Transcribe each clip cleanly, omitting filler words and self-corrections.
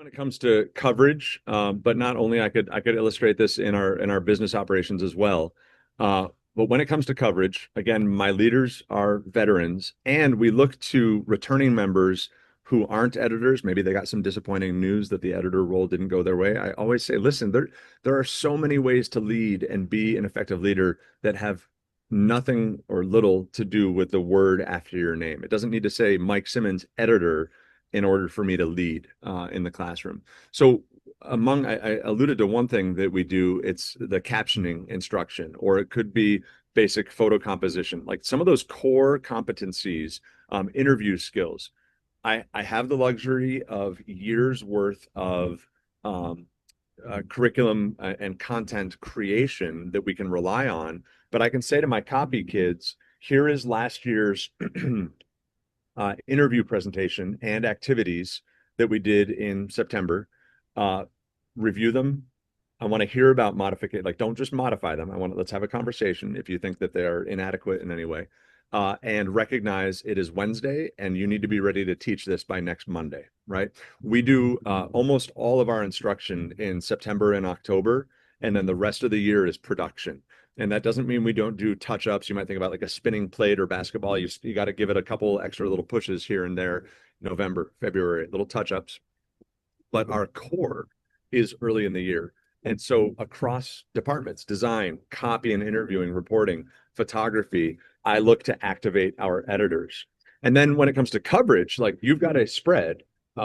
when it comes to coverage, but not only I could illustrate this in our business operations as well. But when it comes to coverage, again, my leaders are veterans, and we look to returning members who aren't editors. Maybe they got some disappointing news that the editor role didn't go their way. I always say, listen, there are so many ways to lead and be an effective leader that have nothing or little to do with the word after your name. It doesn't need to say Mike Simmons, editor, in order for me to lead in the classroom. So I alluded to one thing that we do, it's the captioning instruction, or it could be basic photo composition, like some of those core competencies, interview skills. I have the luxury of years worth of curriculum and content creation that we can rely on. But I can say to my copy kids, here is last year's interview presentation and activities that we did in September. Uh, Review them. I want to hear about modification. Like, don't just modify them. Let's have a conversation if you think that they're inadequate in any way. And recognize it is Wednesday and you need to be ready to teach this by next Monday, right? We do almost all of our instruction in September and October, and then the rest of the year is production. And that doesn't mean we don't do touch-ups. You might think about like a spinning plate or basketball. You got to give it a couple extra little pushes here and there, November, February, little touch-ups. But our core is early in the year. And so across departments, design, copy and interviewing, reporting, photography, I look to activate our editors. And then when it comes to coverage, like you've got a spread,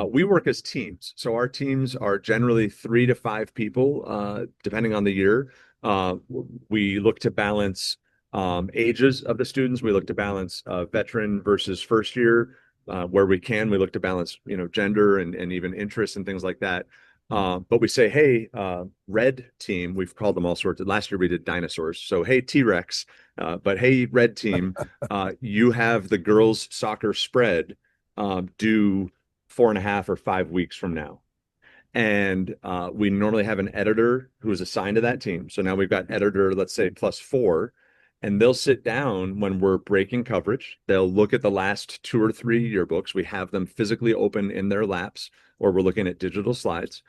we work as teams. So our teams are generally 3 to 5 people, depending on the year. We look to balance ages of the students. We look to balance veteran versus first year. Where we can, we look to balance, gender and even interests and things like that. But we say, hey, red team, we've called them all sorts of, last year we did dinosaurs. So, hey, T-Rex, but hey, red team, you have the girls soccer spread due 4.5 or 5 weeks from now. And we normally have an editor who is assigned to that team. So now we've got editor, let's say +4, and they'll sit down when we're breaking coverage. They'll look at the last 2 or 3 yearbooks. We have them physically open in their laps, or we're looking at digital slides,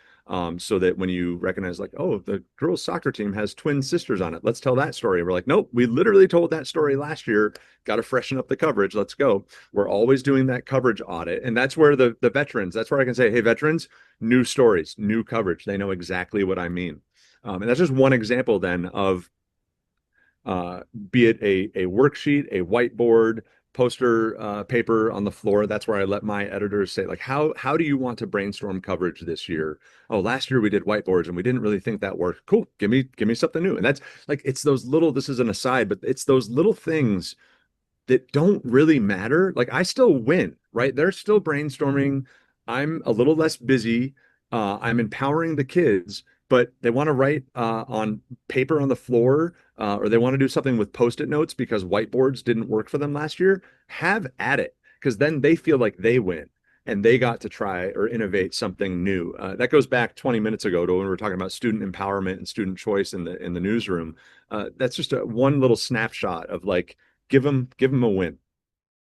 so that when you recognize, like, oh, the girls' soccer team has twin sisters on it, let's tell that story. We're like, nope, we literally told that story last year. Got to freshen up the coverage. Let's go. We're always doing that coverage audit. And that's where the veterans, that's where I can say, hey, veterans, new stories, new coverage. They know exactly what I mean. And that's just one example then of be it a worksheet, a whiteboard, poster, paper on the floor. That's where I let my editors say, like, how do you want to brainstorm coverage this year? Oh, last year we did whiteboards and we didn't really think that worked. Cool. Give me something new. And that's like, it's those little, this is an aside, but it's those little things that don't really matter. Like, I still win, right? They're still brainstorming. I'm a little less busy. I'm empowering the kids, but they want to write on paper on the floor, or they want to do something with post-it notes because whiteboards didn't work for them last year. Have at it, because then they feel like they win and they got to try or innovate something new. That goes back 20 minutes ago to when we were talking about student empowerment and student choice in the newsroom. That's just one little snapshot of, like, give them a win.